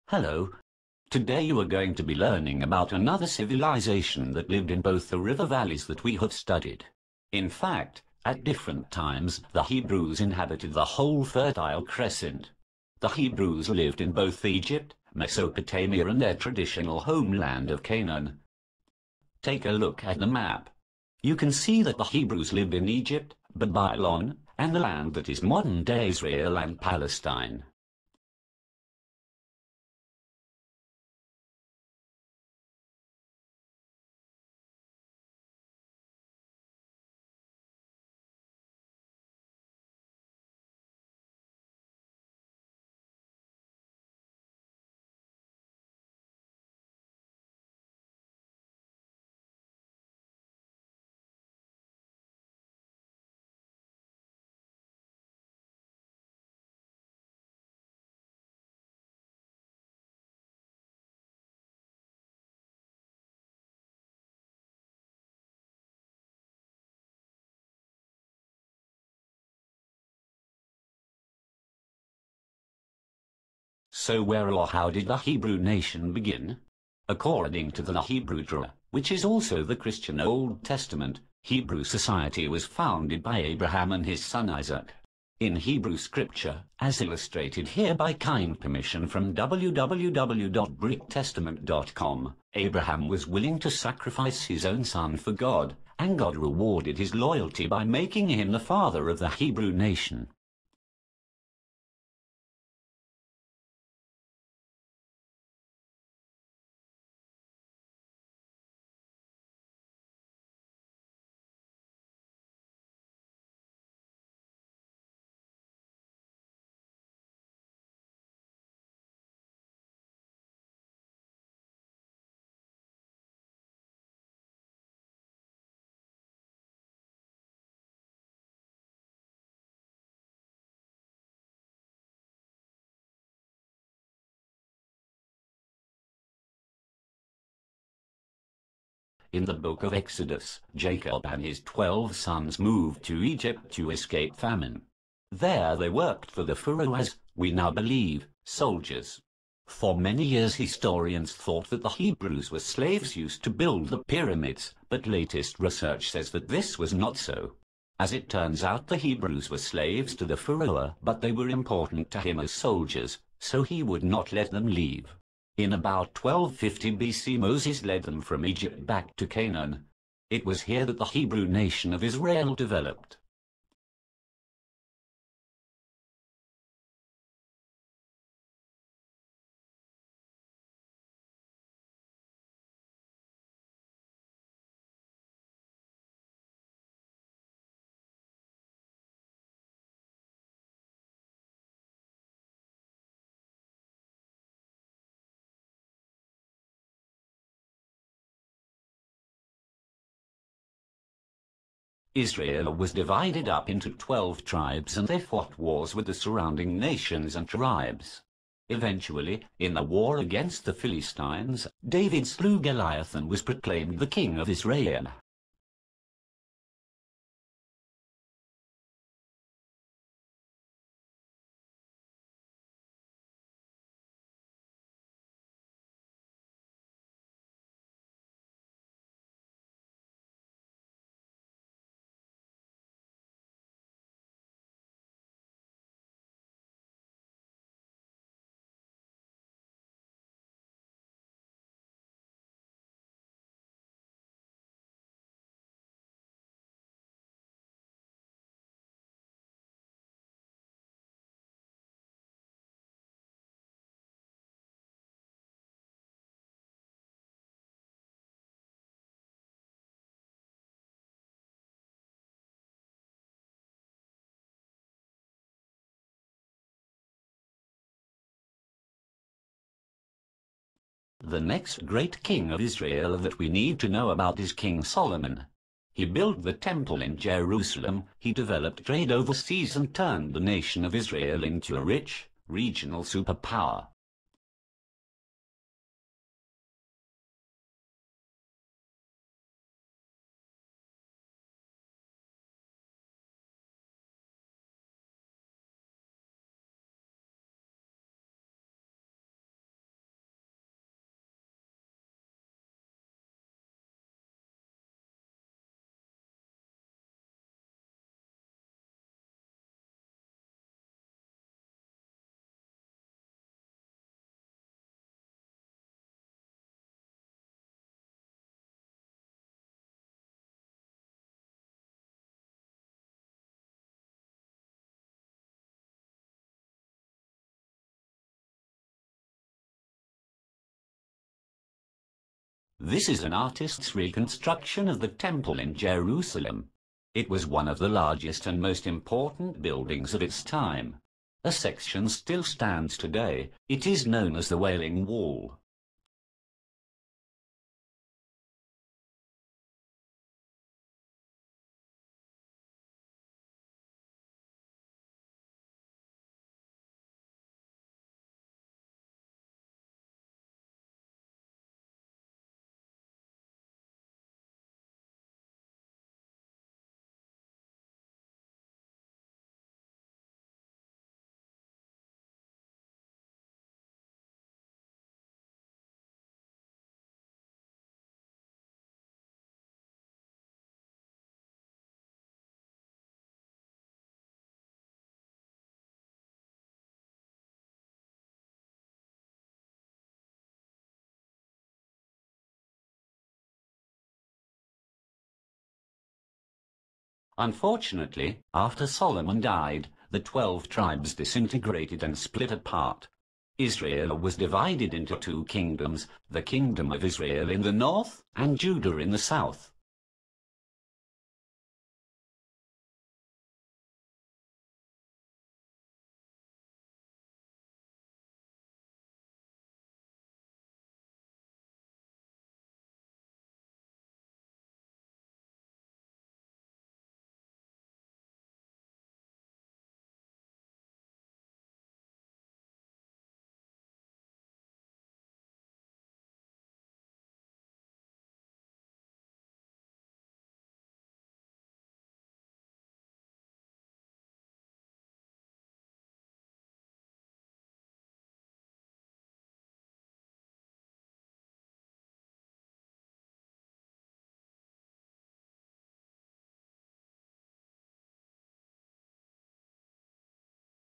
Hello. Today you are going to be learning about another civilization that lived in both the river valleys that we have studied. In fact, at different times, the Hebrews inhabited the whole Fertile Crescent. The Hebrews lived in both Egypt, Mesopotamia and their traditional homeland of Canaan. Take a look at the map. You can see that the Hebrews lived in Egypt, Babylon, and the land that is modern-day Israel and Palestine. So where or how did the Hebrew nation begin? According to the Hebrew Torah, which is also the Christian Old Testament, Hebrew society was founded by Abraham and his son Isaac. In Hebrew scripture, as illustrated here by kind permission from www.bricktestament.com, Abraham was willing to sacrifice his own son for God, and God rewarded his loyalty by making him the father of the Hebrew nation. In the book of Exodus, Jacob and his 12 sons moved to Egypt to escape famine. There they worked for the Pharaoh as, we now believe, soldiers. For many years historians thought that the Hebrews were slaves used to build the pyramids, but latest research says that this was not so. As it turns out, the Hebrews were slaves to the Pharaoh, but they were important to him as soldiers, so he would not let them leave. In about 1250 BC, Moses led them from Egypt back to Canaan. It was here that the Hebrew nation of Israel developed. Israel was divided up into 12 tribes, and they fought wars with the surrounding nations and tribes. Eventually, in the war against the Philistines, David slew Goliath and was proclaimed the king of Israel. The next great king of Israel that we need to know about is King Solomon. He built the temple in Jerusalem, he developed trade overseas and turned the nation of Israel into a rich, regional superpower. This is an artist's reconstruction of the temple in Jerusalem. It was one of the largest and most important buildings of its time. A section still stands today. It is known as the Wailing Wall. Unfortunately, after Solomon died, the 12 tribes disintegrated and split apart. Israel was divided into two kingdoms, the kingdom of Israel in the north and Judah in the south.